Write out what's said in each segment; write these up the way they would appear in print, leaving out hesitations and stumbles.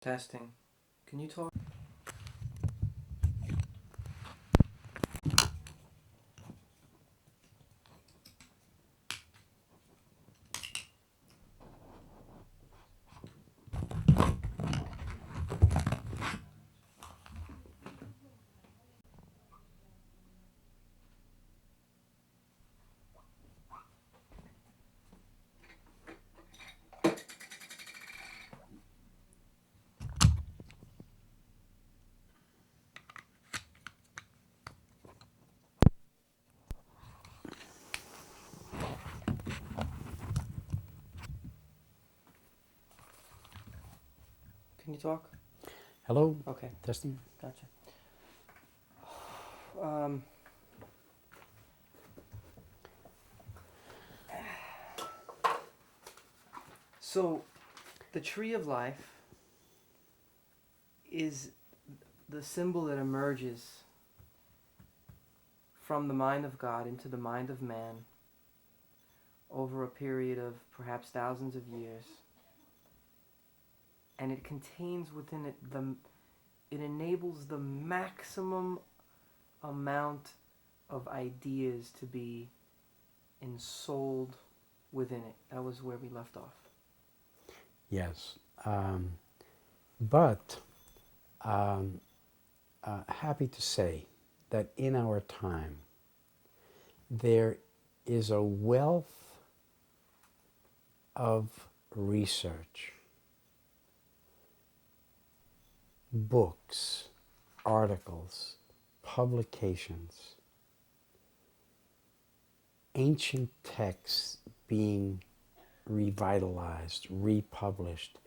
Testing. Can you talk? Can you talk? Hello, Okay, testing. gotcha. Um, so, the tree of life is the symbol that emerges from the mind of God into the mind of man over a period of perhaps thousands of years, and it contains within it it enables the maximum amount of ideas to be ensouled within it. That was where we left off. Yes, but um, happy to say that in our time there is a wealth of research, books, articles, publications, ancient texts being revitalized, republished,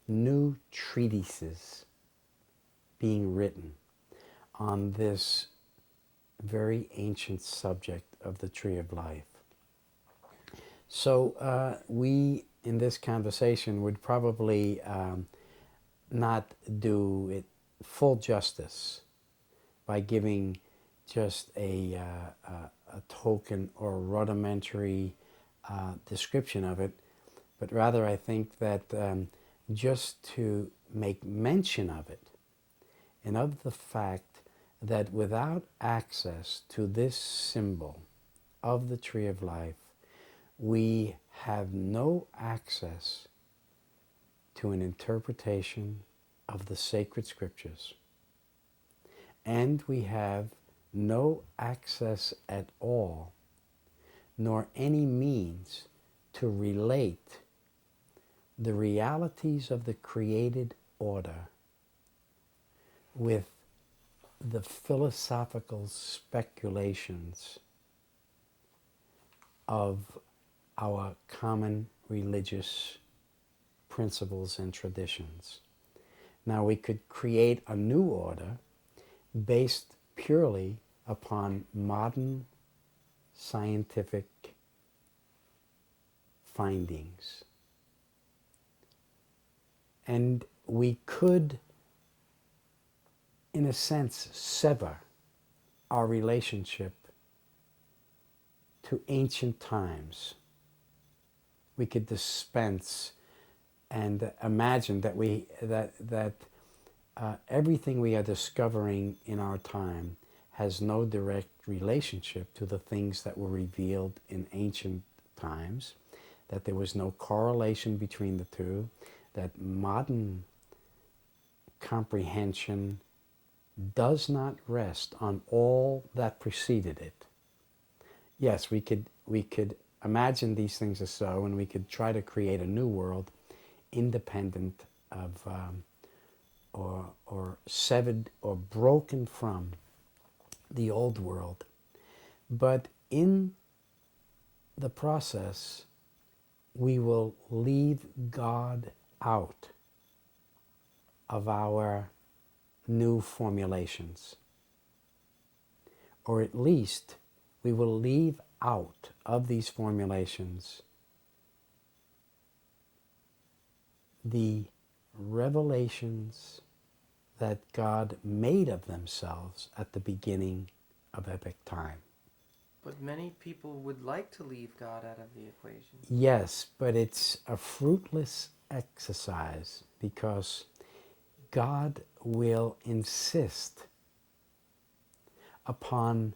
new treatises being written on this very ancient subject of the tree of life. So we, in this conversation, would probably not do it full justice by giving just a token or rudimentary description of it, but rather I think that just to make mention of it and of the fact that without access to this symbol of the tree of life, we have no access to an interpretation of the sacred scriptures. And we have no access at all, nor any means to relate the realities of the created order with the philosophical speculations of our common religious principles and traditions. Now we could create a new order based purely upon modern scientific findings. And we could, in a sense, sever our relationship to ancient times. We could dispense and imagine that everything we are discovering in our time has no direct relationship to the things that were revealed in ancient times, that there was no correlation between the two, that modern comprehension does not rest on all that preceded it. Yes, we could imagine these things as so, and we could try to create a new world independent of or severed or broken from the old world. But in the process, we will leave God out of our new formulations. Or at least we will leave out of these formulations the revelations that God made of themselves at the beginning of epic time. But many people would like to leave God out of the equation. Yes, but it's a fruitless exercise because God will insist upon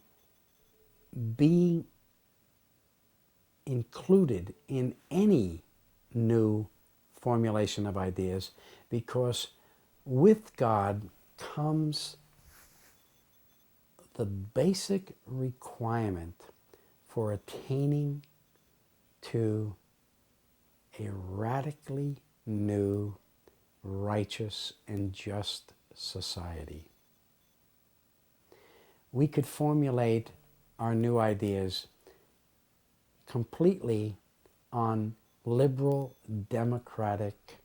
being included in any new formulation of ideas, because with God comes the basic requirement for attaining to a radically new, righteous, and just society. We could formulate our new ideas completely on liberal, democratic,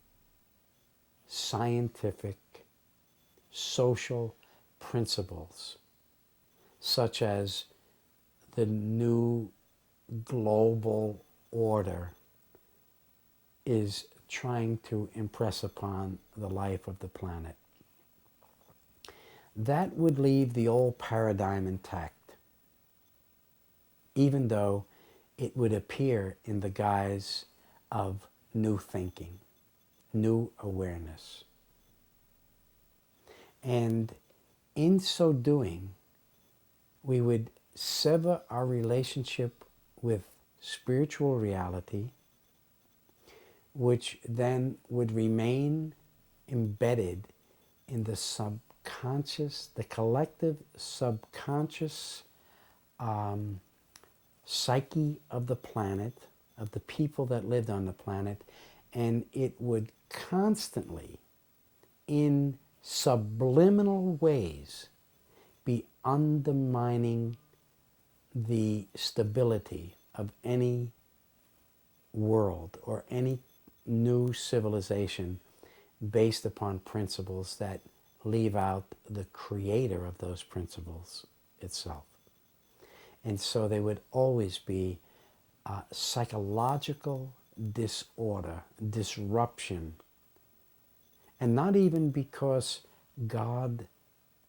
scientific, social principles, such as the new global order is trying to impress upon the life of the planet. That would leave the old paradigm intact, even though it would appear in the guise of new thinking, new awareness. And in so doing, we would sever our relationship with spiritual reality, which then would remain embedded in the subconscious, the collective subconscious psyche of the planet, of the people that lived on the planet, and it would constantly, in subliminal ways, be undermining the stability of any world or any new civilization based upon principles that leave out the creator of those principles itself. And so there would always be psychological disorder, disruption, and not even because God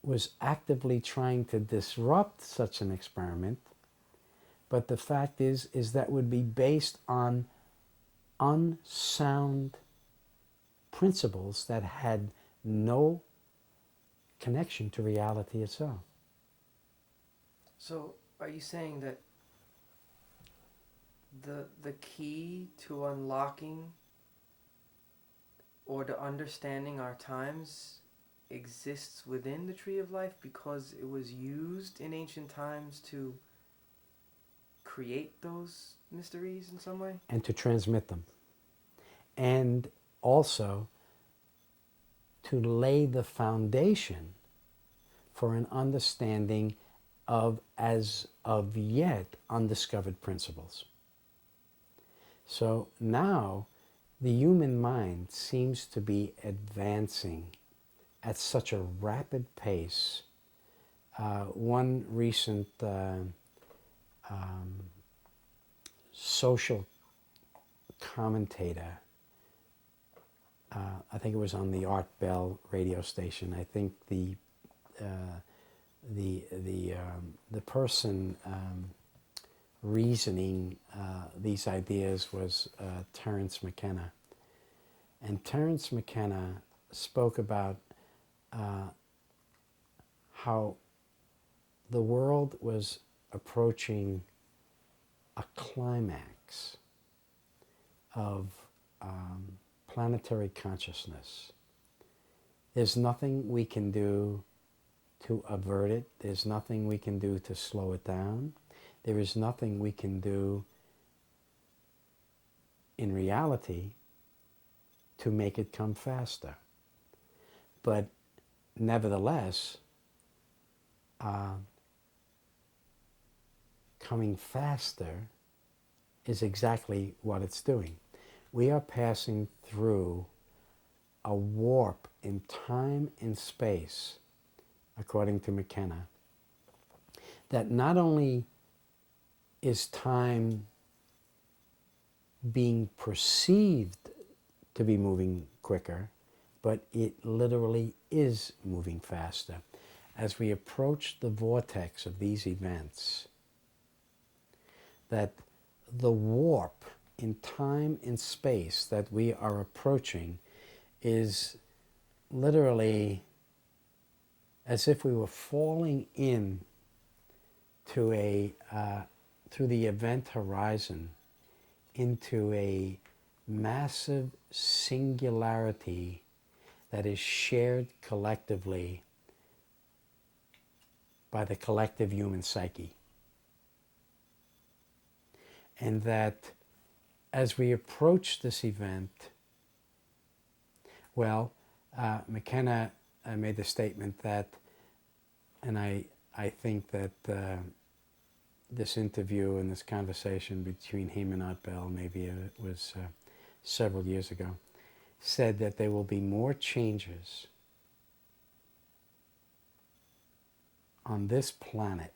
was actively trying to disrupt such an experiment, but the fact is that would be based on unsound principles that had no connection to reality itself. So, are you saying that the key to unlocking or to understanding our times exists within the Tree of Life because it was used in ancient times to create those mysteries in some way? And to transmit them. And also to lay the foundation for an understanding of as of yet undiscovered principles. So now the human mind seems to be advancing at such a rapid pace. One recent social commentator, I think it was on the Art Bell radio station. I think the person reasoning these ideas was Terence McKenna. And Terence McKenna spoke about how the world was approaching a climax of planetary consciousness. There's nothing we can do to avert it. There's nothing we can do to slow it down. There is nothing we can do in reality to make it come faster. But nevertheless, coming faster is exactly what it's doing. We are passing through a warp in time and space, according to McKenna, that not only is time being perceived to be moving quicker, but it literally is moving faster. As we approach the vortex of these events, that the warp in time and space that we are approaching is literally as if we were falling in to through the event horizon into a massive singularity that is shared collectively by the collective human psyche. And that as we approach this event, well, McKenna made the statement that, and I think that this interview and this conversation between him and Art Bell, maybe it was several years ago, said that there will be more changes on this planet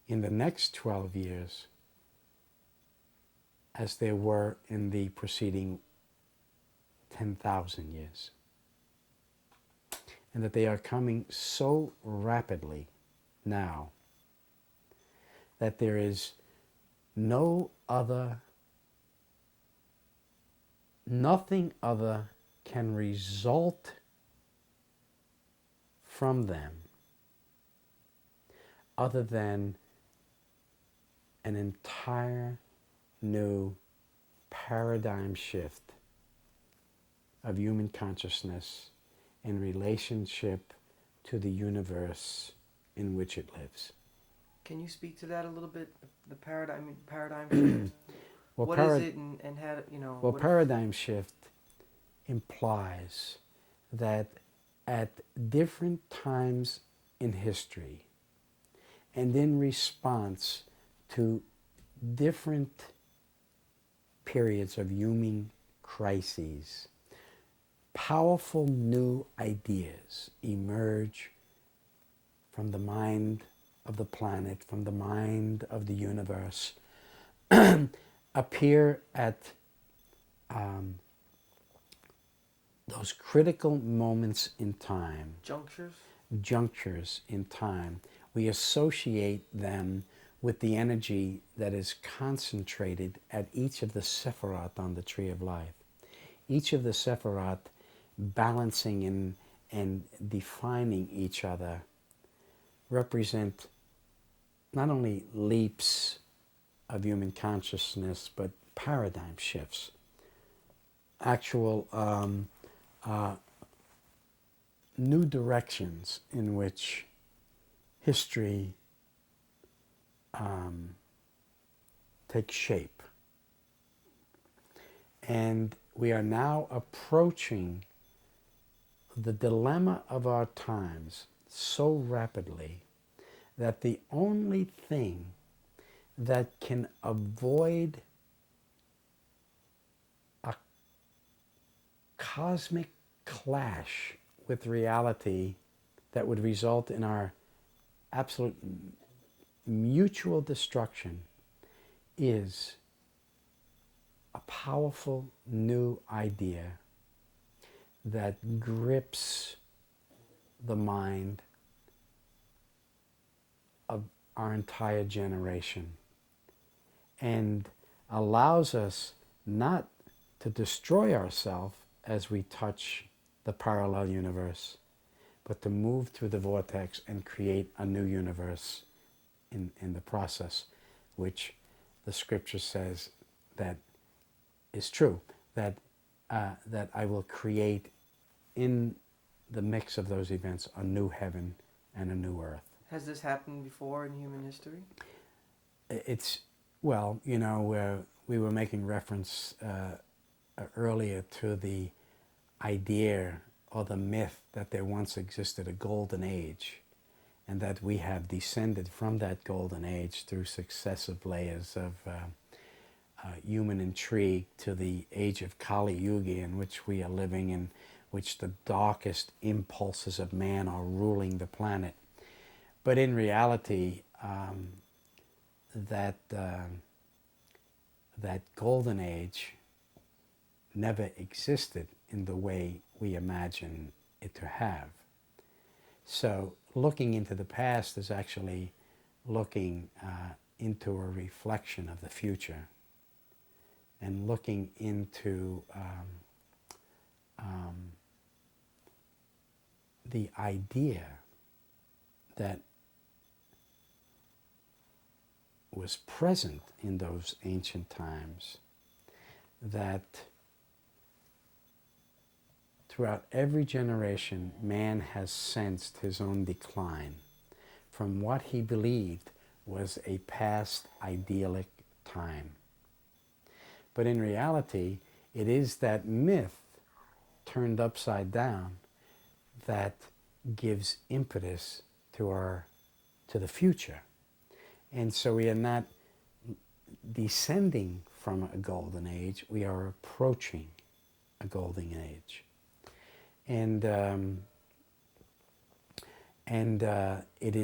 in the next 12 years as there were in the preceding 10,000 years. And that they are coming so rapidly now that there is nothing other can result from them other than an entire new paradigm shift of human consciousness in relationship to the universe in which it lives. Can you speak to that a little bit? The paradigm shift. Well, what is it, and how, you know? Well, paradigm shift implies that at different times in history and in response to different periods of human crises, powerful new ideas emerge from the mind of the planet, from the mind of the universe, appear at those critical moments in time. Junctures in time. We associate them with the energy that is concentrated at each of the Sephiroth on the Tree of Life. Each of the Sephiroth balancing and defining each other represent not only leaps of human consciousness, but paradigm shifts. Actual new directions in which history takes shape. And we are now approaching the dilemma of our times so rapidly that the only thing that can avoid a cosmic clash with reality that would result in our absolute mutual destruction is a powerful new idea that grips the mind of our entire generation and allows us not to destroy ourselves as we touch the parallel universe, but to move through the vortex and create a new universe in the process, which the scripture says that is true, that I will create in the mix of those events a new heaven and a new earth. Has this happened before in human history? It's, well, you know, we were making reference earlier to the idea or the myth that there once existed a golden age, and that we have descended from that golden age through successive layers of human intrigue to the age of Kali Yuga, in which we are living, in which the darkest impulses of man are ruling the planet. But in reality, that golden age never existed in the way we imagine it to have. So looking into the past is actually looking into a reflection of the future, and looking into the idea that was present in those ancient times, that throughout every generation man has sensed his own decline from what he believed was a past idyllic time. But in reality, it is that myth turned upside down that gives impetus to the future. And so we are not descending from a golden age, we are approaching a golden age. And it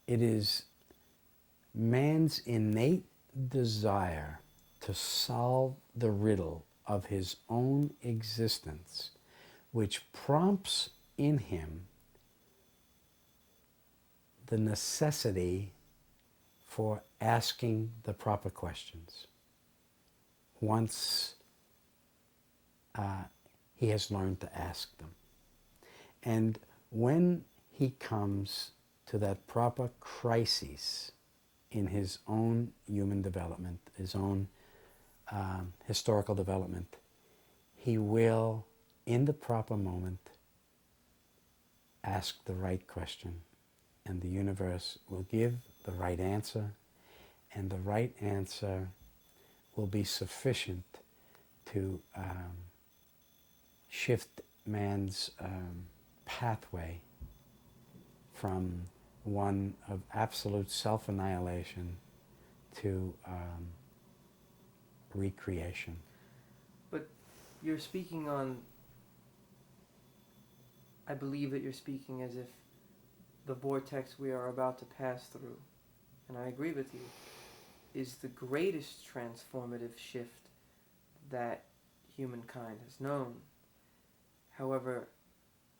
is man's innate desire to solve the riddle of his own existence which prompts in him the necessity for asking the proper questions once he has learned to ask them. And when he comes to that proper crisis in his own human development, his own historical development, he will, in the proper moment, ask the right question, and the universe will give the right answer, and the right answer will be sufficient to shift man's pathway from one of absolute self-annihilation to recreation. But you're speaking on, I believe that you're speaking as if the vortex we are about to pass through, and I agree with you, is the greatest transformative shift that humankind has known. However,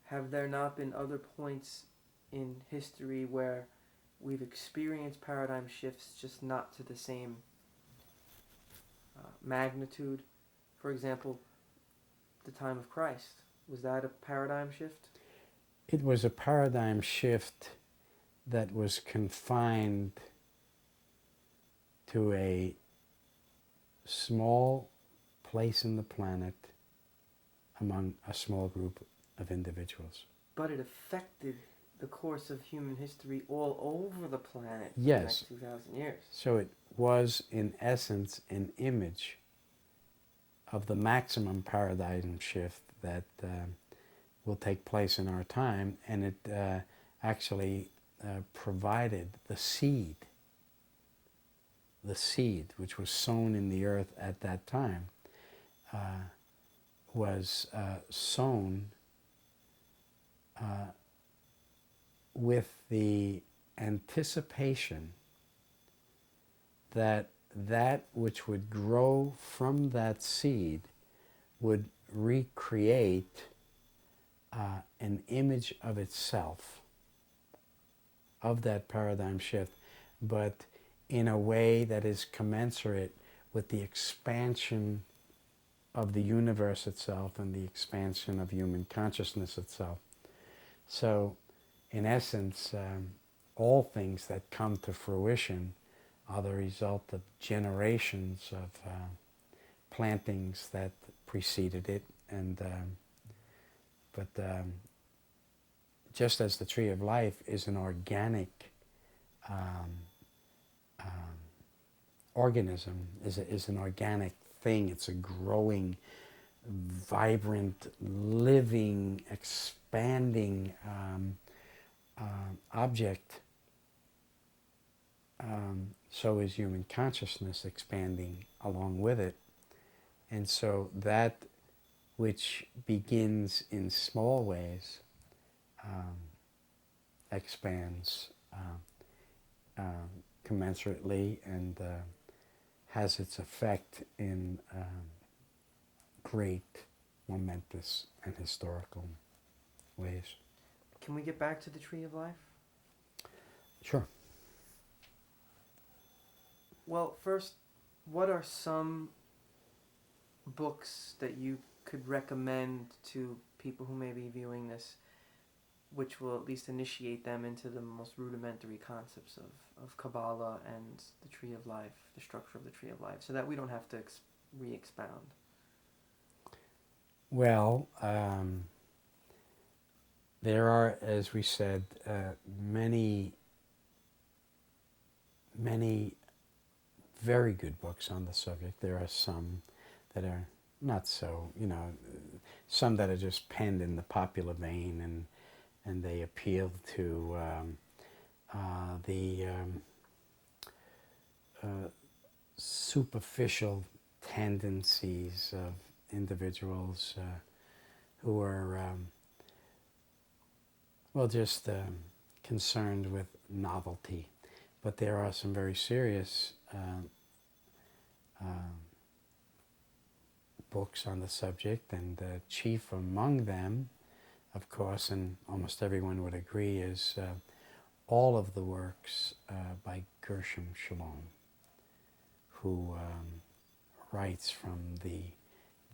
have there not been other points in history where we've experienced paradigm shifts, just not to the same magnitude? For example, the time of Christ. Was that a paradigm shift? It was a paradigm shift that was confined to a small place in the planet among a small group of individuals. But it affected the course of human history all over the planet for Yes. the next 2,000 years. So it was, in essence, an image of the maximum paradigm shift that will take place in our time, and it actually provided the seed which was sown in the earth at that time, was sown with the anticipation that that which would grow from that seed would recreate an image of itself, of that paradigm shift, but in a way that is commensurate with the expansion of the universe itself and the expansion of human consciousness itself. So, in essence, all things that come to fruition are the result of generations of plantings that preceded it, and but just as the tree of life is an organic organism, is an organic thing, it's a growing, vibrant, living, expanding object, so is human consciousness expanding along with it. And so that which begins in small ways expands commensurately and has its effect in great, momentous, and historical ways. Can we get back to the tree of life? Sure. Well, first, what are some books that you could recommend to people who may be viewing this, which will at least initiate them into the most rudimentary concepts of Kabbalah and the Tree of Life, the structure of the Tree of Life, so that we don't have to re-expound? Well, there are, as we said, many very good books on the subject. There are some that are not so, some that are just penned in the popular vein, and they appeal to the superficial tendencies of individuals who are, just concerned with novelty. But there are some very serious books on the subject, and chief among them, of course, and almost everyone would agree, is all of the works by Gershom Shalom, who writes from the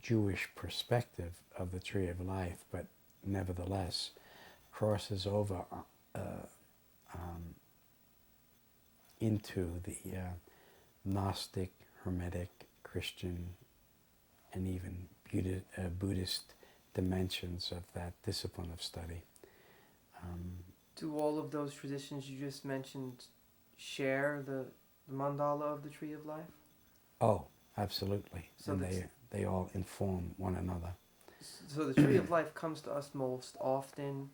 Jewish perspective of the Tree of Life, but nevertheless crosses over into the Gnostic, Hermetic, Christian, and even Buddhist dimensions of that discipline of study. Do all of those traditions you just mentioned share the mandala of the Tree of Life? Oh, absolutely. So and they all inform one another. So the Tree of Life comes to us most often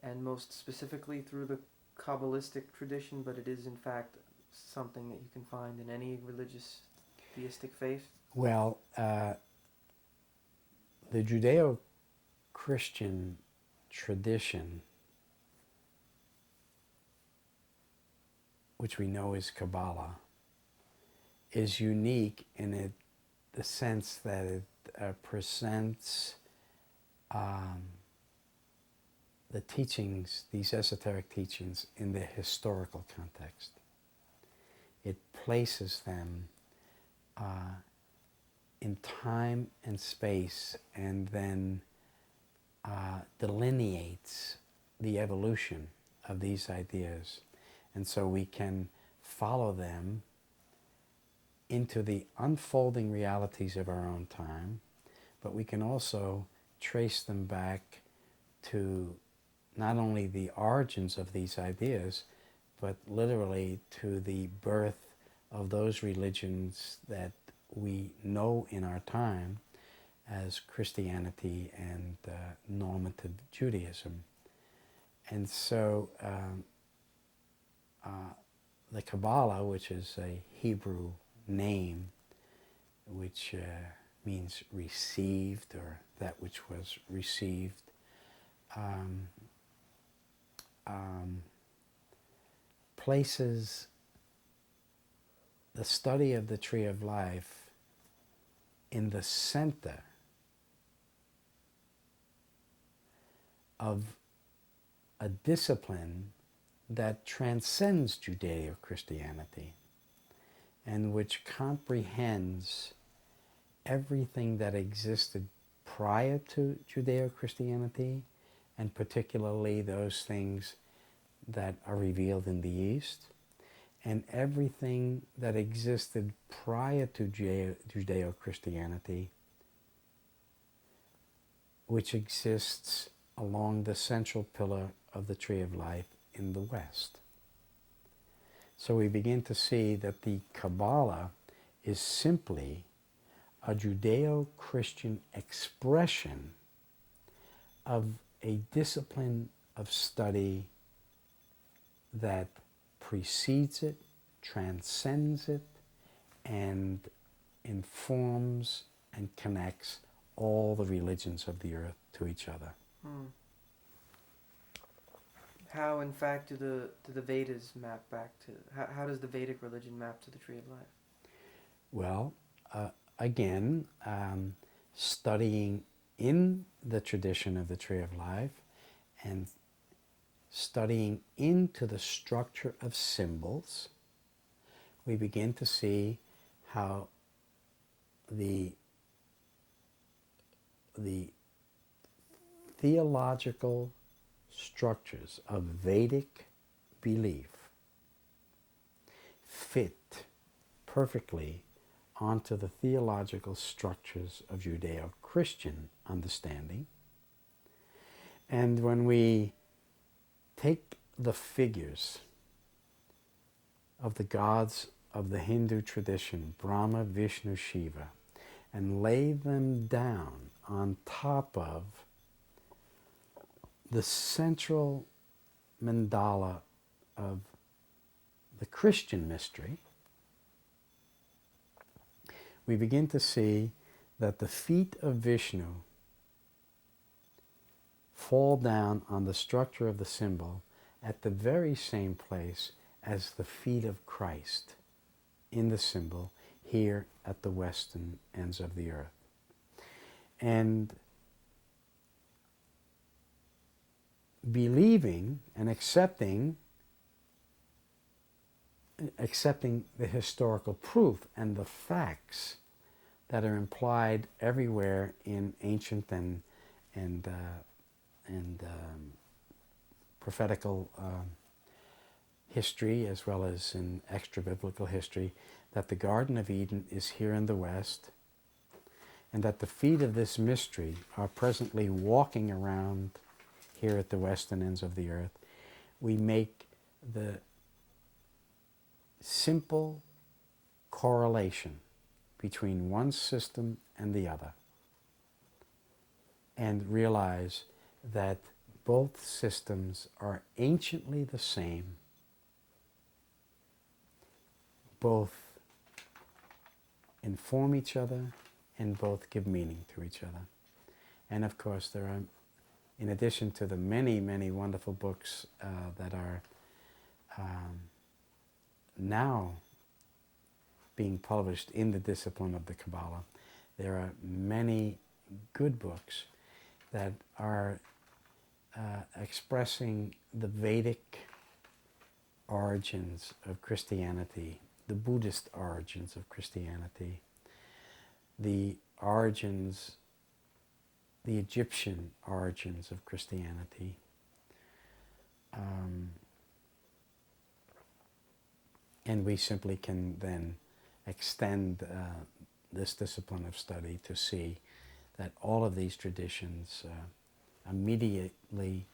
and most specifically through the Kabbalistic tradition, but it is in fact something that you can find in any religious theistic faith? Well, the Judeo-Christian tradition, which we know is Kabbalah, is unique in the sense that it presents the teachings, these esoteric teachings, in the historical context. It places them in time and space, and then delineates the evolution of these ideas. And so we can follow them into the unfolding realities of our own time, but we can also trace them back to not only the origins of these ideas, but literally to the birth of those religions that we know in our time as Christianity and normative Judaism. And so the Kabbalah, which is a Hebrew name, which means received, or that which was received, places the study of the Tree of Life in the center of a discipline that transcends Judeo-Christianity and which comprehends everything that existed prior to Judeo-Christianity, and particularly those things that are revealed in the East, and everything that existed prior to Judeo-Christianity, which exists along the central pillar of the Tree of Life in the West. So we begin to see that the Kabbalah is simply a Judeo-Christian expression of a discipline of study that precedes it, transcends it, and informs and connects all the religions of the earth to each other. How, in fact, do the Vedas map back to? How does the Vedic religion map to the Tree of Life? Well, again, studying in the tradition of the Tree of Life and studying into the structure of symbols, we begin to see how the the theological structures of Vedic belief fit perfectly onto the theological structures of Judeo-Christian understanding. And when we take the figures of the gods of the Hindu tradition, Brahma, Vishnu, Shiva, and lay them down on top of the central mandala of the Christian mystery, we begin to see that the feet of Vishnu fall down on the structure of the symbol at the very same place as the feet of Christ in the symbol here at the western ends of the earth. And believing and accepting the historical proof and the facts that are implied everywhere in ancient and prophetical history, as well as in extra-biblical history, that the Garden of Eden is here in the West, and that the feet of this mystery are presently walking around here at the western ends of the earth, we make the simple correlation between one system and the other, and realize that both systems are anciently the same, both inform each other, and both give meaning to each other. And of course, there are, in addition to the many, many wonderful books that are now being published in the discipline of the Kabbalah, there are many good books that are expressing the Vedic origins of Christianity, the Buddhist origins of Christianity, the origins, the Egyptian origins of Christianity, and we simply can then extend this discipline of study to see that all of these traditions immediately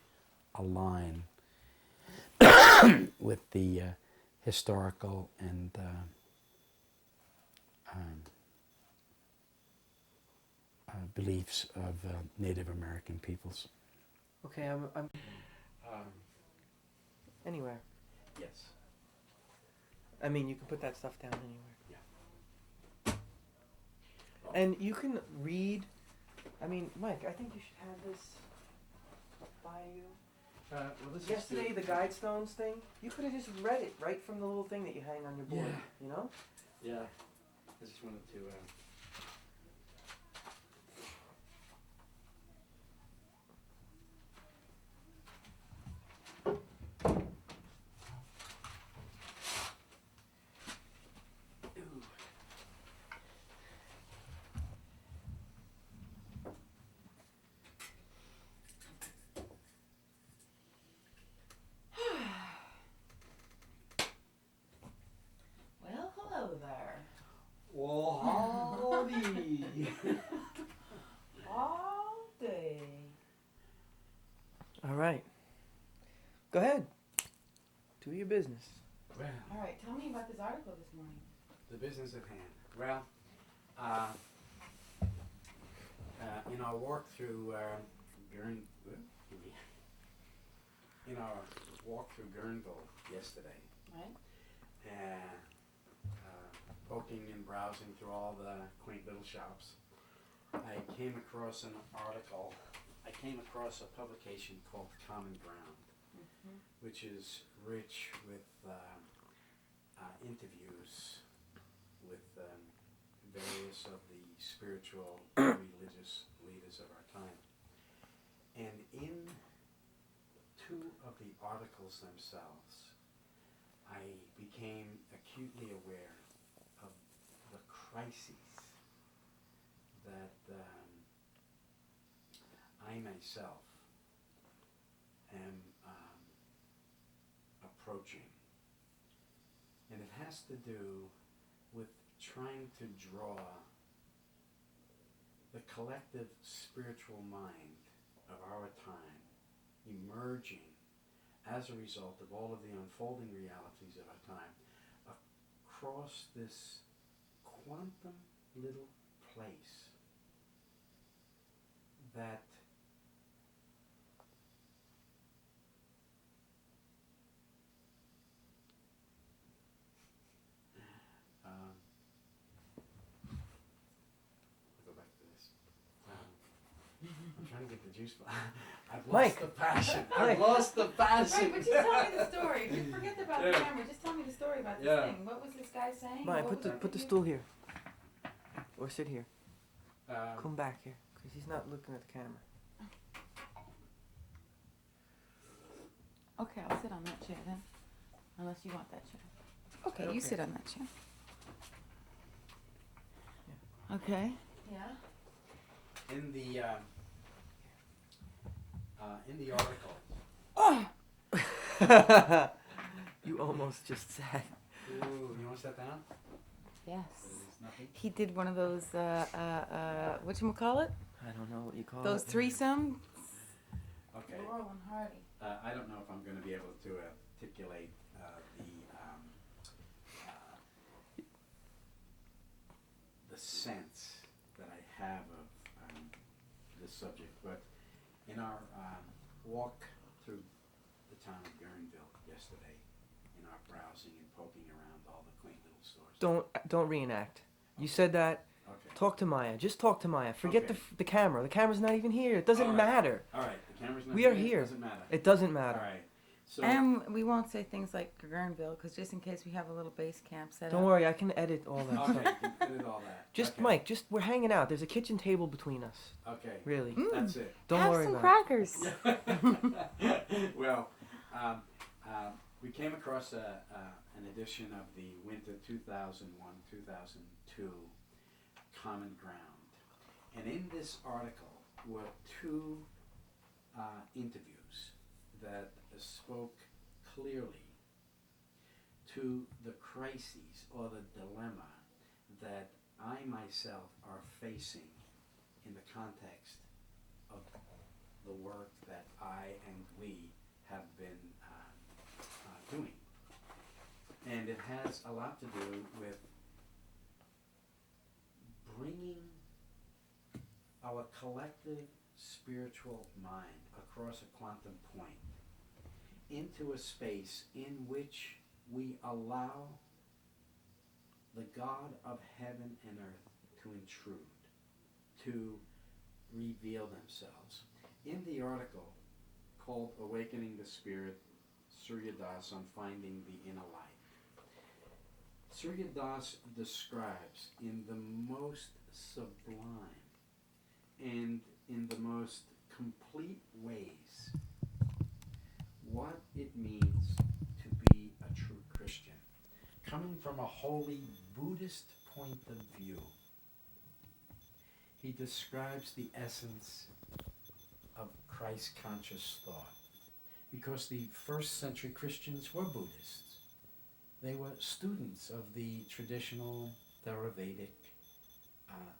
align with the historical and beliefs of Native American peoples. Okay, I'm anywhere. Yes. I mean, you can put that stuff down anywhere. Yeah. And you can read. I mean, Mike, I think you should have this by you. Well, this Yesterday, the Guidestones thing, you could have just read it right from the little thing that you hang on your board, you know? Yeah. I just wanted to... Well, hello there. Well, howdy! All day. All right. Go ahead. Do your business. Well, All right, tell me about this article this morning. the business at hand. Well, in our walk through Guerneville yesterday, Right? poking and browsing through all the quaint little shops, I came across an article. I came across a publication called Common Ground, which is rich with interviews with various of the spiritual and religious leaders of our time. And in two of the articles themselves, I became acutely aware of the crises that myself am approaching. And it has to do with trying to draw the collective spiritual mind of our time emerging as a result of all of the unfolding realities of our time across this quantum little place that go back to this. I'm trying to get the juice. I've lost Mike. the passion. Mike. I've lost the passion. Right, but just tell me the story. Just forget about the Yeah. camera. Just tell me the story about this Yeah. thing. What was this guy saying? Mike, What put was the our put the video? stool here, or sit here. Um, Come back here, cause he's not looking at the camera. Okay, I'll sit on that chair then. Unless you want that chair. Okay, Okay. you sit on that chair. Okay. Yeah. in the article. You almost just sat. Ooh, you want to sit down? Yes. There's nothing. He did one of those, whatchamacallit? I don't know what you call Those it. threesome? Okay. Laurel and Hardy. I don't know if I'm going to be able to articulate the sense that I have of this subject, but in our walk through the town of Guerneville yesterday, in our browsing and poking around all the quaint little stores. Don't reenact. You said that. Okay. Talk to Maya. Just talk to Maya. Forget Okay. the camera. The camera's not even here. It doesn't All right. matter. All right. The camera's not We are here. here. Doesn't matter. It doesn't All matter. right. So And we won't say things like Guerneville, because just in case we have a little base camp set Don't up. worry, I can edit all that okay, stuff. you can edit all that. Just okay. Mike, we're hanging out. There's a kitchen table between us. Okay. Really. That's it. Don't have worry some about crackers. Well, we came across an edition of the winter 2001-2002 Common Ground. And in this article were two interviews that spoke clearly to the crises or the dilemma that I myself are facing in the context of the work that I and we have been doing. And it has a lot to do with bringing our collective spiritual mind across a quantum point into a space in which we allow the God of heaven and earth to intrude, to reveal themselves. In the article called Awakening the Spirit, Surya Das on Finding the Inner Light, Surya Das describes in the most sublime and in the most complete ways what it means to be a true Christian. Coming from a wholly Buddhist point of view, he describes the essence of Christ-conscious thought. Because the first century Christians were Buddhists. They were students of the traditional Theravedic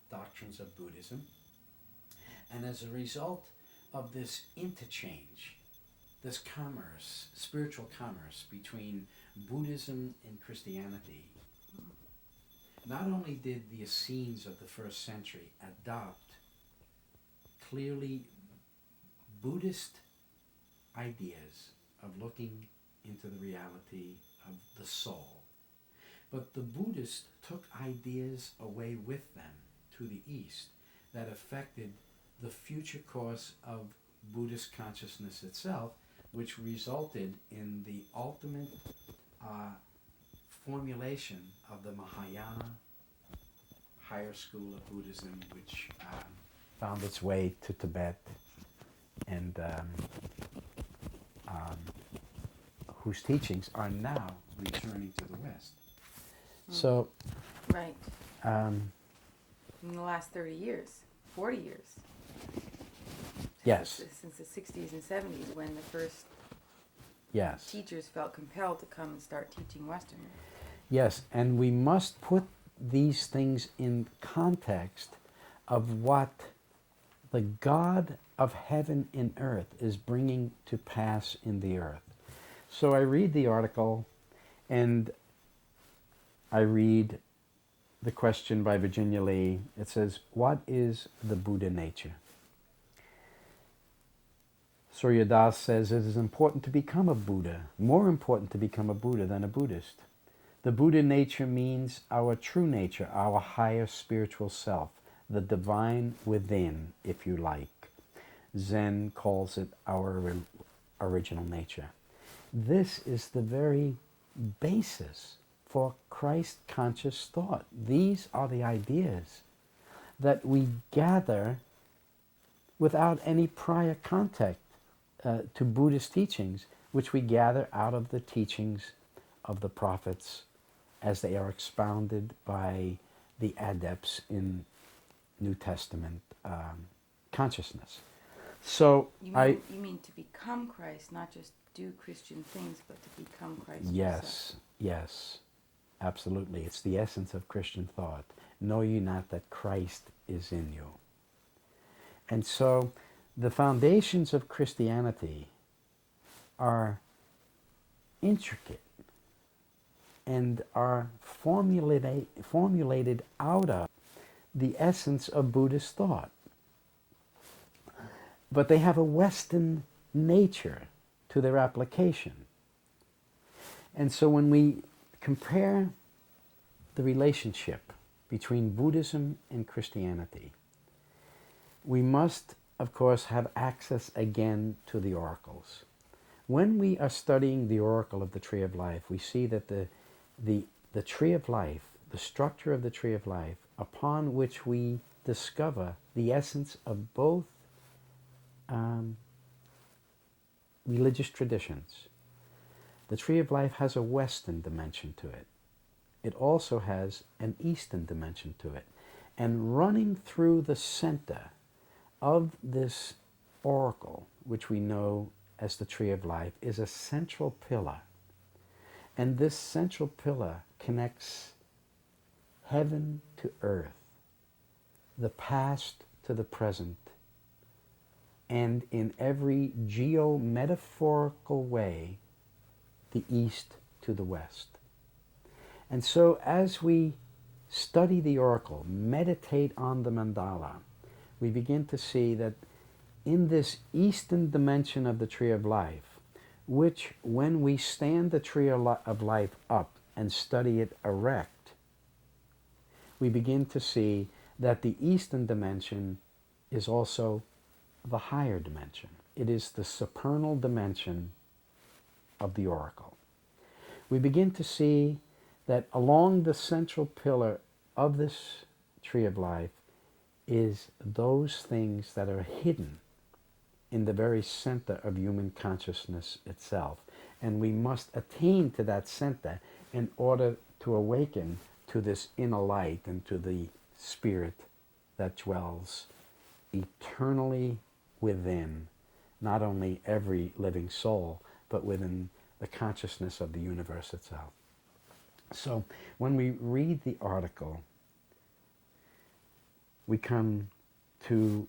doctrines of Buddhism. And as a result of this interchange, this commerce, spiritual commerce between Buddhism and Christianity, not only did the Essenes of the first century adopt clearly Buddhist ideas of looking into the reality of the soul, but the Buddhists took ideas away with them to the East that affected the future course of Buddhist consciousness itself, which resulted in the ultimate formulation of the Mahayana higher school of Buddhism, which found its way to Tibet and whose teachings are now returning to the West. So, Right. In the last 30 years, 40 years. Yes. since the 60s and 70s, when the first Yes. teachers felt compelled to come and start teaching Western. Yes, and we must put these things in context of what the God of heaven and earth is bringing to pass in the earth. So I read the article, and I read the question by Virginia Lee. It says, "What is the Buddha nature?" Surya Das says it is important to become a Buddha, more important to become a Buddha than a Buddhist. The Buddha nature means our true nature, our higher spiritual self, the divine within, if you like. Zen calls it our original nature. This is the very basis for Christ conscious thought. These are the ideas that we gather without any prior contact to Buddhist teachings, which we gather out of the teachings of the prophets as they are expounded by the adepts in New Testament consciousness. So You mean to become Christ, not just do Christian things, but to become Christ yourself. Yes, absolutely. It's the essence of Christian thought. Know ye not that Christ is in you? And so the foundations of Christianity are intricate and are formulated out of the essence of Buddhist thought. But they have a Western nature to their application. And so when we compare the relationship between Buddhism and Christianity, we must, of course, have access again to the oracles. When we are studying the oracle of the Tree of Life, we see that the Tree of Life, the structure of the Tree of Life, upon which we discover the essence of both religious traditions. The Tree of Life has a Western dimension to it. It also has an Eastern dimension to it. And running through the center of this oracle, which we know as the Tree of Life, is a central pillar. And this central pillar connects heaven to earth, the past to the present, and in every geo-metaphorical way, the East to the West. And so as we study the oracle, meditate on the mandala, we begin to see that in this Eastern dimension of the Tree of Life, which when we stand the Tree of Life up and study it erect, we begin to see that the Eastern dimension is also the higher dimension. It is the supernal dimension of the oracle. We begin to see that along the central pillar of this Tree of Life is those things that are hidden in the very center of human consciousness itself. And we must attain to that center in order to awaken to this inner light and to the spirit that dwells eternally within not only every living soul, but within the consciousness of the universe itself. So when we read the article, we come to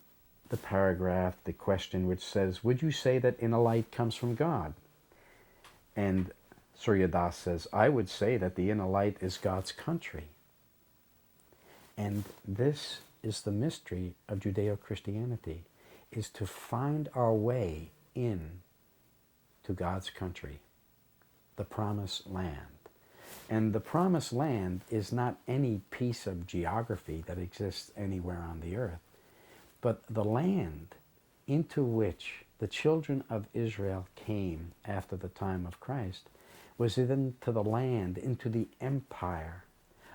the paragraph, the question which says, would you say that inner light comes from God? And Surya Das says, I would say that the inner light is God's country. And this is the mystery of Judeo-Christianity, is to find our way in to God's country, the promised land. And the promised land is not any piece of geography that exists anywhere on the earth, but the land into which the children of Israel came after the time of Christ was into the land, into the empire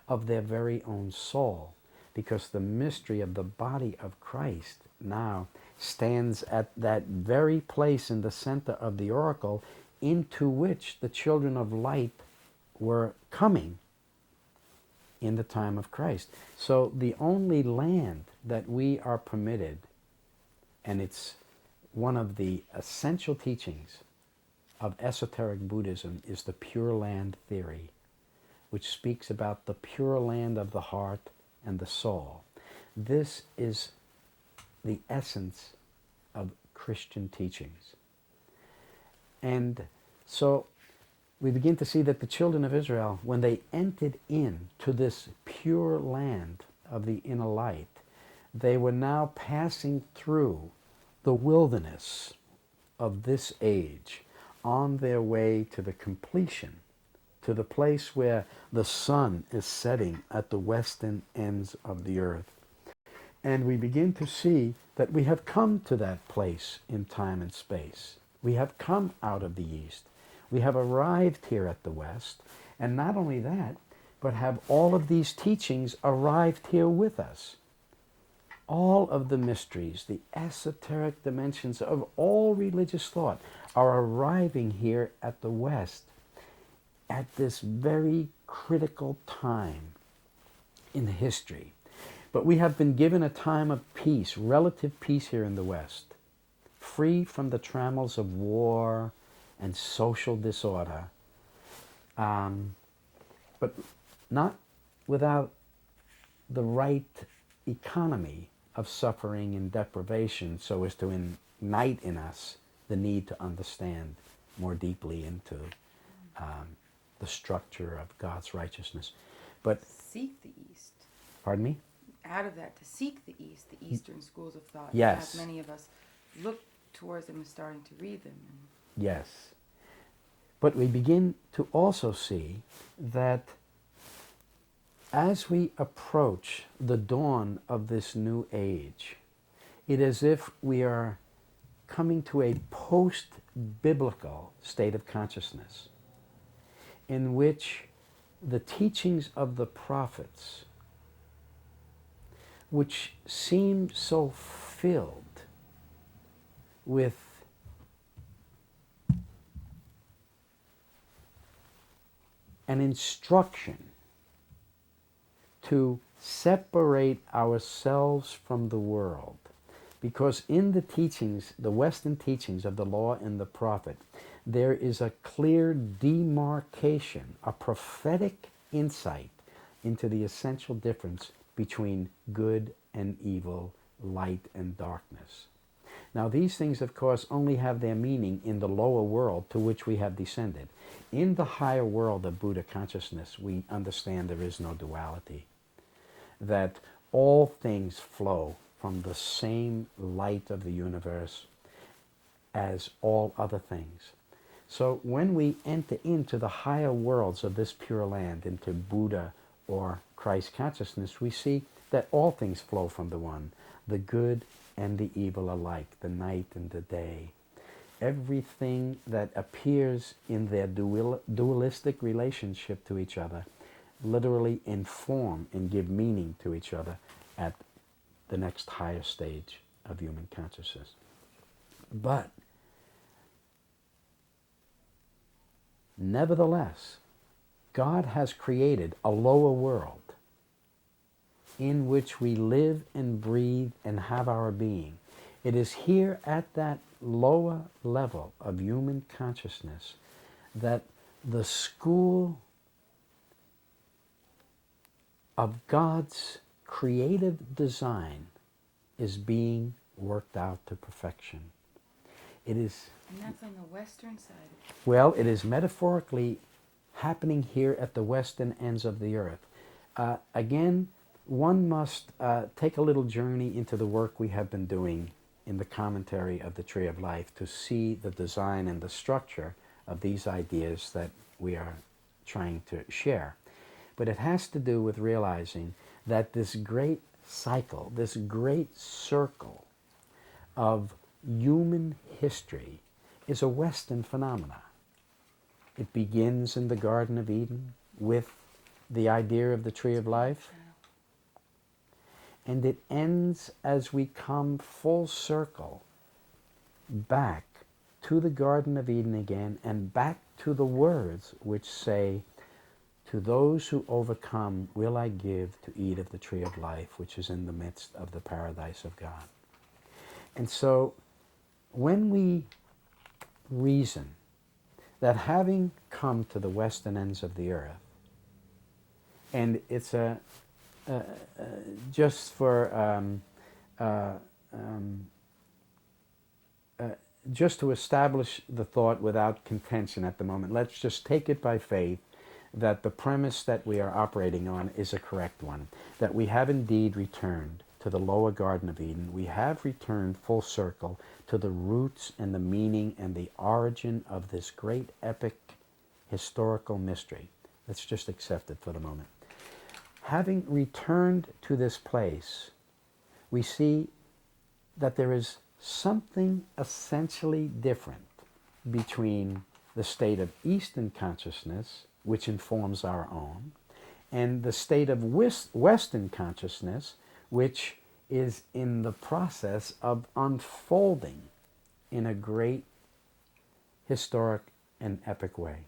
of their very own soul, because the mystery of the body of Christ now stands at that very place in the center of the oracle into which the children of light were coming in the time of Christ. So the only land that we are permitted, and it's one of the essential teachings of esoteric Buddhism is the Pure Land theory, which speaks about the pure land of the heart and the soul. This is the essence of Christian teachings. And so we begin to see that the children of Israel, when they entered into this pure land of the inner light, they were now passing through the wilderness of this age on their way to the completion, to the place where the sun is setting at the western ends of the earth. And we begin to see that we have come to that place in time and space. We have come out of the east. We have arrived here at the west. And not only that, but have all of these teachings arrived here with us. All of the mysteries, the esoteric dimensions of all religious thought are arriving here at the west at this very critical time in history. But we have been given a time of peace, relative peace here in the West, free from the trammels of war and social disorder, but not without the right economy of suffering and deprivation, so as to ignite in us the need to understand more deeply into the structure of God's righteousness. But seek the East. pardon me? Out of that, to seek the East, the Eastern schools of thought. Yes. As many of us look towards them and starting to read them. Yes. But we begin to also see that as we approach the dawn of this new age, it is as if we are coming to a post-biblical state of consciousness in which the teachings of the prophets, which seem so filled with an instruction to separate ourselves from the world. Because in the teachings, the Western teachings of the law and the prophet, there is a clear demarcation, a prophetic insight into the essential difference between good and evil, light and darkness. Now these things, of course, only have their meaning in the lower world to which we have descended. In the higher world of Buddha consciousness, we understand there is no duality, that all things flow from the same light of the universe as all other things. So when we enter into the higher worlds of this pure land, into Buddha or Christ consciousness, we see that all things flow from the one, the good and the evil alike, the night and the day. Everything that appears in their dualistic relationship to each other literally inform and give meaning to each other at the next higher stage of human consciousness. But nevertheless, God has created a lower world in which we live and breathe and have our being. It is here at that lower level of human consciousness that the school of God's creative design is being worked out to perfection. It is... And that's on the western side. Well, it is metaphorically happening here at the western ends of the earth. Again, one must take a little journey into the work we have been doing in the commentary of the Tree of Life to see the design and the structure of these ideas that we are trying to share. But it has to do with realizing that this great cycle, this great circle of human history is a Western phenomena. It begins in the Garden of Eden with the idea of the Tree of Life, and it ends as we come full circle back to the Garden of Eden again, and back to the words which say, "To those who overcome will I give to eat of the Tree of Life, which is in the midst of the paradise of God." And so when we reason that having come to the western ends of the earth, and it's just for just to establish the thought without contention at the moment, let's just take it by faith that the premise that we are operating on is a correct one, that we have indeed returned to the lower Garden of Eden. We have returned full circle to the roots and the meaning and the origin of this great epic historical mystery. Let's just accept it for the moment. Having returned to this place, we see that there is something essentially different between the state of Eastern consciousness, which informs our own, and the state of Western consciousness, which is in the process of unfolding in a great historic and epic way.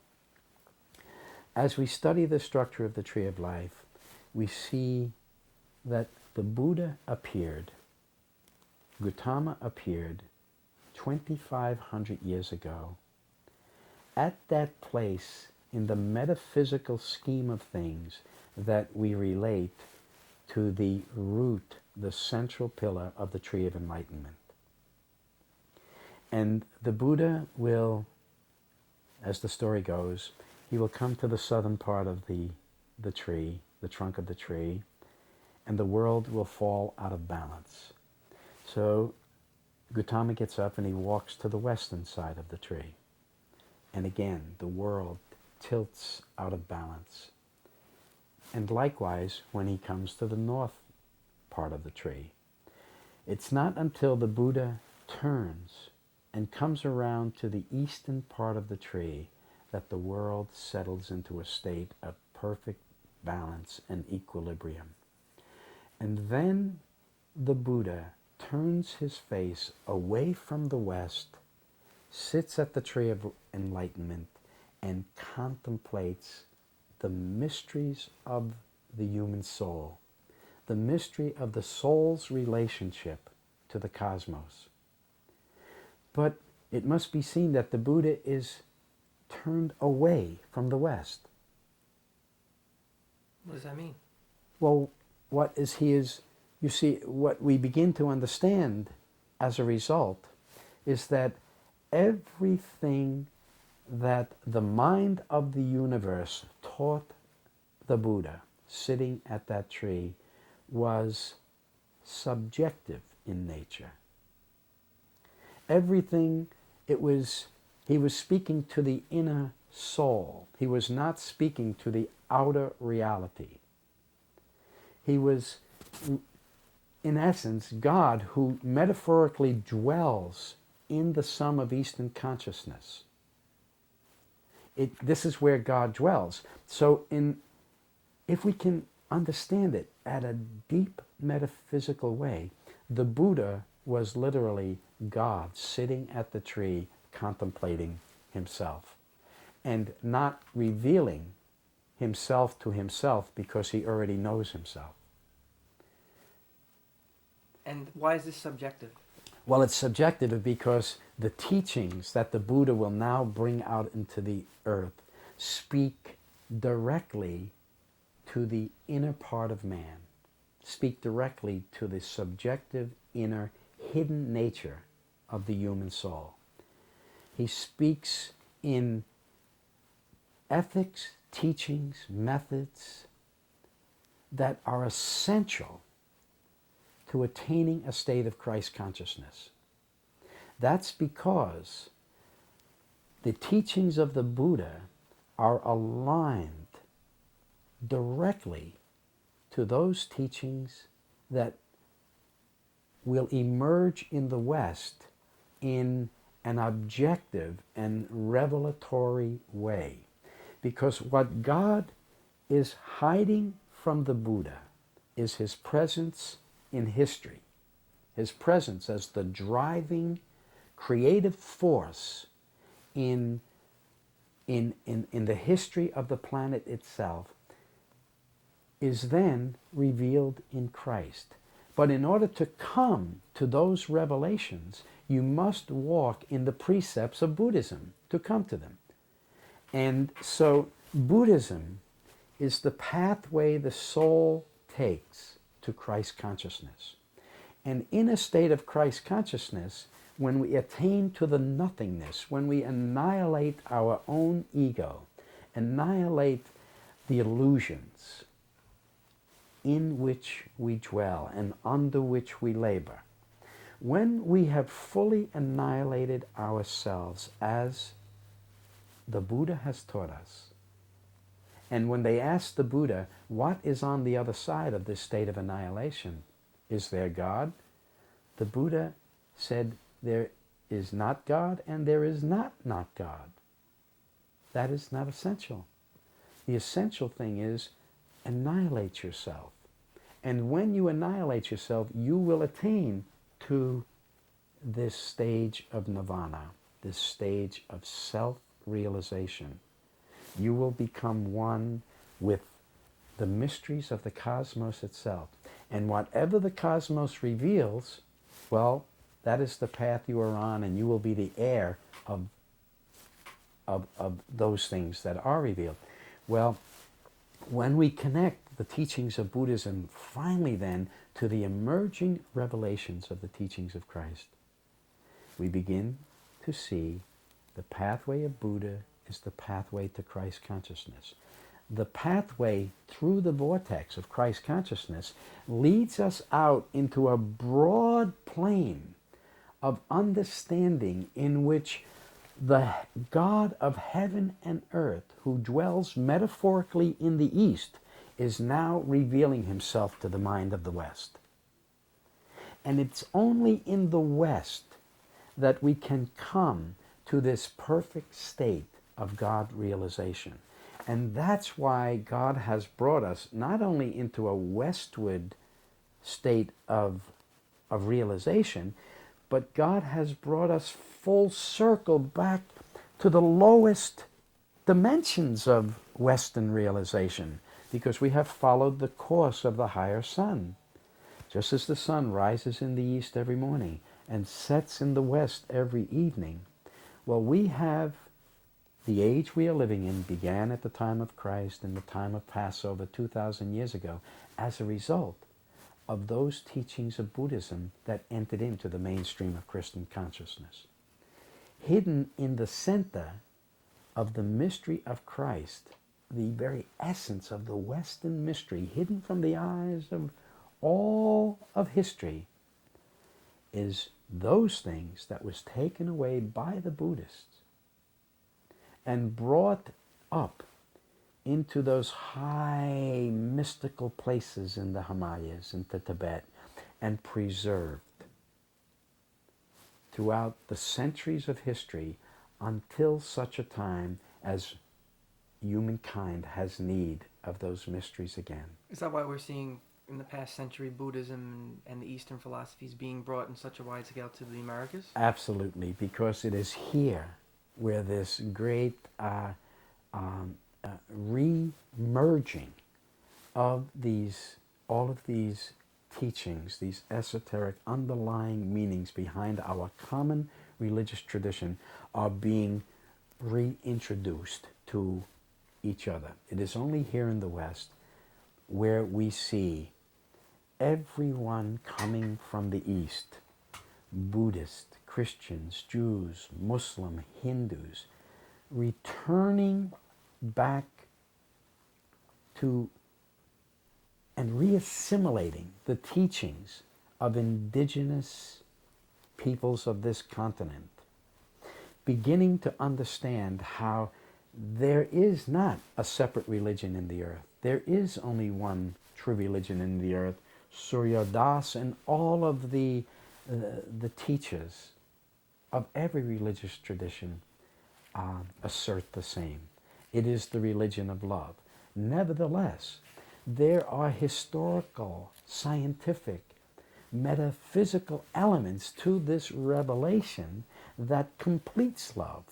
As we study the structure of the Tree of Life, we see that the Buddha appeared, Gautama appeared 2,500 years ago at that place in the metaphysical scheme of things that we relate to the root, the central pillar of the Tree of Enlightenment. And the Buddha will, as the story goes, he will come to the southern part of the tree, the trunk of the tree, and the world will fall out of balance. So Gautama gets up and he walks to the western side of the tree. And again, the world tilts out of balance. And likewise, when he comes to the north part of the tree, it's not until the Buddha turns and comes around to the eastern part of the tree that the world settles into a state of perfect balance and equilibrium. And then the Buddha turns his face away from the west, sits at the Tree of Enlightenment, and contemplates the mysteries of the human soul, the mystery of the soul's relationship to the cosmos. But it must be seen that the Buddha is turned away from the West. What does that mean? Well, you see, what we begin to understand as a result is that everything that the mind of the universe taught the Buddha sitting at that tree was subjective in nature. Everything, he was speaking to the inner soul. He was not speaking to the outer reality. He was, in essence, God who metaphorically dwells in the sum of Eastern consciousness. This is where God dwells. So if we can understand it at a deep metaphysical way, the Buddha was literally God sitting at the tree contemplating himself and not revealing himself to himself because he already knows himself. And why is this subjective? Well, it's subjective because the teachings that the Buddha will now bring out into the earth speak directly to the inner part of man, speak directly to the subjective, inner, hidden nature of the human soul. He speaks in ethics, teachings, methods that are essential to attaining a state of Christ consciousness. That's because the teachings of the Buddha are aligned directly to those teachings that will emerge in the West in an objective and revelatory way. Because what God is hiding from the Buddha is his presence in history, his presence as the driving creative force in the history of the planet itself is then revealed in Christ. But in order to come to those revelations, You must walk in the precepts of Buddhism to come to them. And so Buddhism is the pathway the soul takes to Christ consciousness. And in a state of Christ consciousness, when we attain to the nothingness, when we annihilate our own ego, annihilate the illusions in which we dwell and under which we labor, when we have fully annihilated ourselves as the Buddha has taught us, and when they asked the Buddha, what is on the other side of this state of annihilation? Is there God? The Buddha said, there is not God and there is not God. That is not essential. The essential thing is annihilate yourself. And when you annihilate yourself, you will attain to this stage of nirvana, this stage of self-realization. You will become one with the mysteries of the cosmos itself. And whatever the cosmos reveals, well, that is the path you are on, and you will be the heir of those things that are revealed. Well, when we connect the teachings of Buddhism finally then to the emerging revelations of the teachings of Christ, we begin to see the pathway of Buddha is the pathway to Christ consciousness. The pathway through the vortex of Christ consciousness leads us out into a broad plane of understanding in which the God of heaven and earth, who dwells metaphorically in the East, is now revealing himself to the mind of the West. And it's only in the West that we can come to this perfect state of God realization. And that's why God has brought us not only into a westward state of realization, but God has brought us full circle back to the lowest dimensions of Western realization, because we have followed the course of the higher sun. Just as the sun rises in the east every morning and sets in the west every evening, well, we have the age we are living in began at the time of Christ and the time of Passover 2,000 years ago as a result of those teachings of Buddhism that entered into the mainstream of Christian consciousness. Hidden in the center of the mystery of Christ, the very essence of the Western mystery, hidden from the eyes of all of history, is those things that was taken away by the Buddhists and brought up into those high mystical places in the Himalayas, into Tibet, and preserved throughout the centuries of history until such a time as humankind has need of those mysteries again. Is that why we're seeing in the past century Buddhism and the Eastern philosophies being brought in such a wide scale to the Americas? Absolutely, because it is here where this great re-merging of all of these teachings, these esoteric underlying meanings behind our common religious tradition, are being reintroduced to each other. It is only here in the West where we see everyone coming from the East, Buddhists, Christians, Jews, Muslim, Hindus, returning back to and reassimilating the teachings of indigenous peoples of this continent, beginning to understand how there is not a separate religion in the earth. There is only one true religion in the earth. Surya Das and all of the teachers of every religious tradition assert the same. It is the religion of love. Nevertheless, there are historical, scientific, metaphysical elements to this revelation that completes love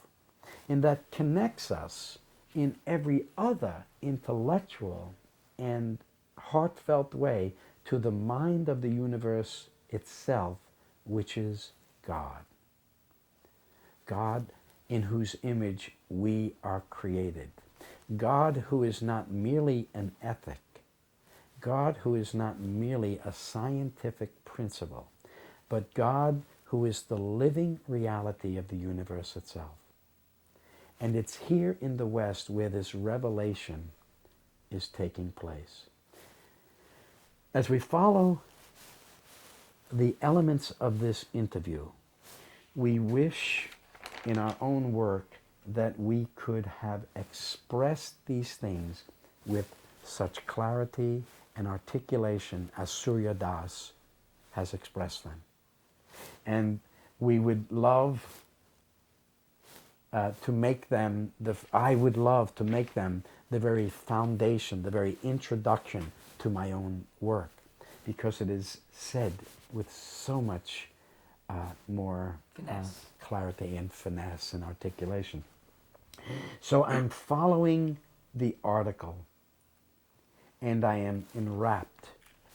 and that connects us in every other intellectual and heartfelt way to the mind of the universe itself, which is God. God in whose image we are created. God who is not merely an ethic. God who is not merely a scientific principle, but God who is the living reality of the universe itself. And it's here in the West where this revelation is taking place. As we follow the elements of this interview, we wish in our own work that we could have expressed these things with such clarity and articulation as Surya Das has expressed them. And we would love to make them, I would love to make them the very foundation, the very introduction to my own work, because it is said with so much more clarity and finesse and articulation. So I'm following the article, and I am enwrapped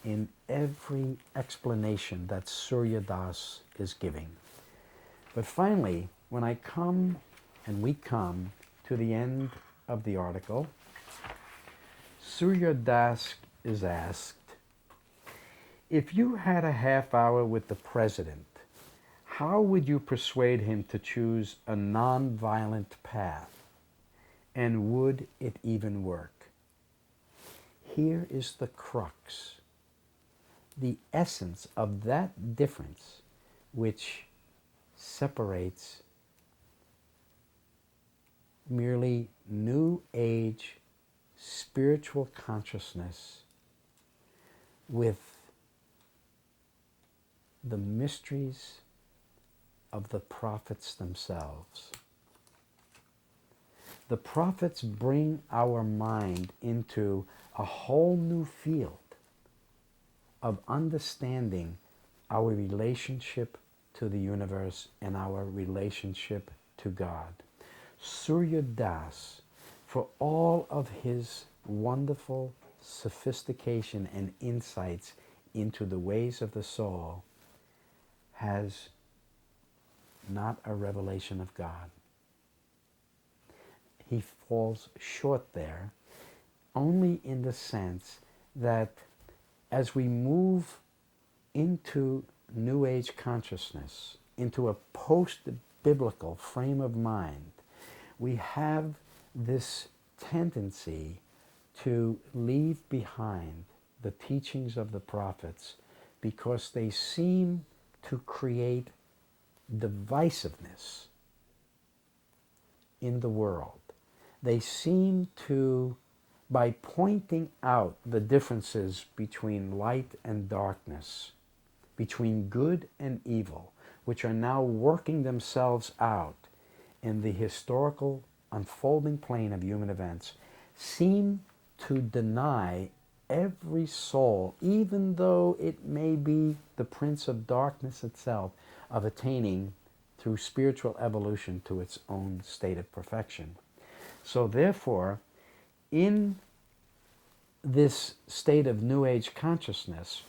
in every explanation that Surya Das is giving. But finally, when I come, and we come to the end of the article, Surya Das is asked, if you had a half hour with the president, how would you persuade him to choose a non-violent path? And would it even work? Here is the crux, the essence of that difference which separates merely New Age spiritual consciousness with the mysteries of the prophets themselves. The prophets bring our mind into a whole new field of understanding our relationship to the universe and our relationship to God. Surya Das, for all of his wonderful sophistication and insights into the ways of the soul, has not a revelation of God. He falls short there only in the sense that as we move into New Age consciousness, into a post-biblical frame of mind, we have this tendency to leave behind the teachings of the prophets because they seem to create divisiveness in the world. They seem to, by pointing out the differences between light and darkness, between good and evil, which are now working themselves out in the historical unfolding plane of human events, seem to deny every soul, even though it may be the prince of darkness itself, of attaining through spiritual evolution to its own state of perfection. So therefore, in this state of New Age consciousness,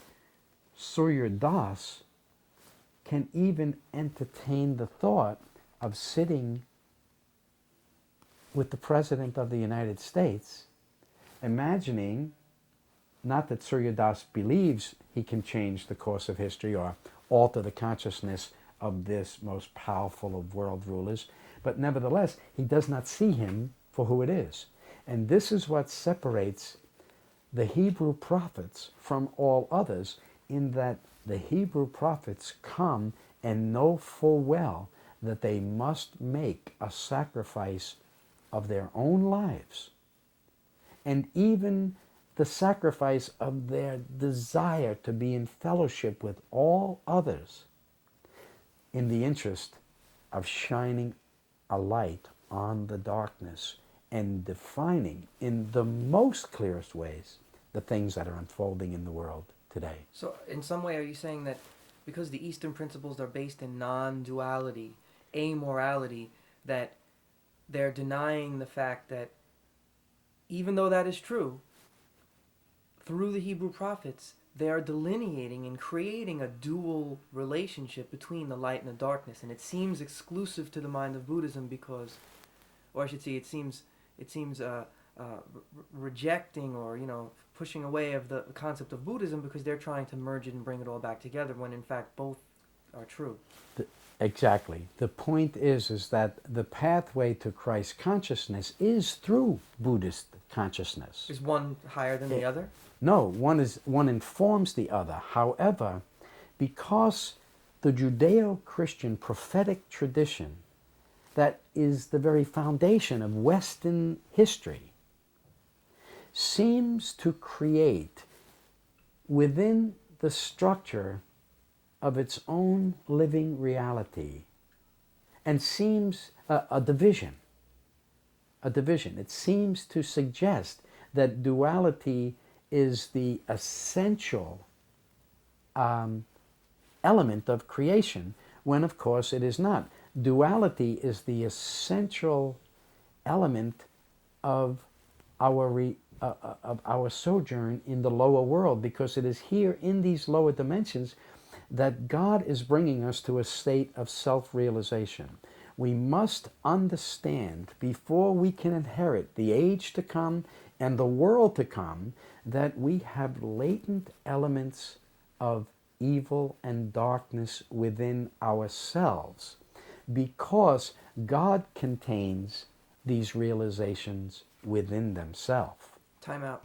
Surya Das can even entertain the thought of sitting with the President of the United States, imagining, not that Surya Das believes he can change the course of history or alter the consciousness of this most powerful of world rulers, but nevertheless, he does not see him for who it is. And this is what separates the Hebrew prophets from all others, in that the Hebrew prophets come and know full well that they must make a sacrifice of their own lives, and even the sacrifice of their desire to be in fellowship with all others in the interest of shining a light on the darkness and defining in the most clearest ways the things that are unfolding in the world today. So in some way, are you saying that because the Eastern principles are based in non-duality, amorality, that they're denying the fact that even though that is true, through the Hebrew prophets, they are delineating and creating a dual relationship between the light and the darkness, and it seems exclusive to the mind of Buddhism because, or I should say, it seems rejecting or pushing away of the concept of Buddhism because they're trying to merge it and bring it all back together when in fact both are true. Exactly. The point is that the pathway to Christ consciousness is through Buddhist consciousness. Is one higher than the other? No, one informs the other. However, because the Judeo-Christian prophetic tradition that is the very foundation of Western history seems to create within the structure of its own living reality and seems a division. It seems to suggest that duality is the essential element of creation, when of course it is not. Duality is the essential element of our sojourn in the lower world, because it is here in these lower dimensions that God is bringing us to a state of self-realization. We must understand, before we can inherit the age to come and the world to come, that we have latent elements of evil and darkness within ourselves, because God contains these realizations within themselves. Time out.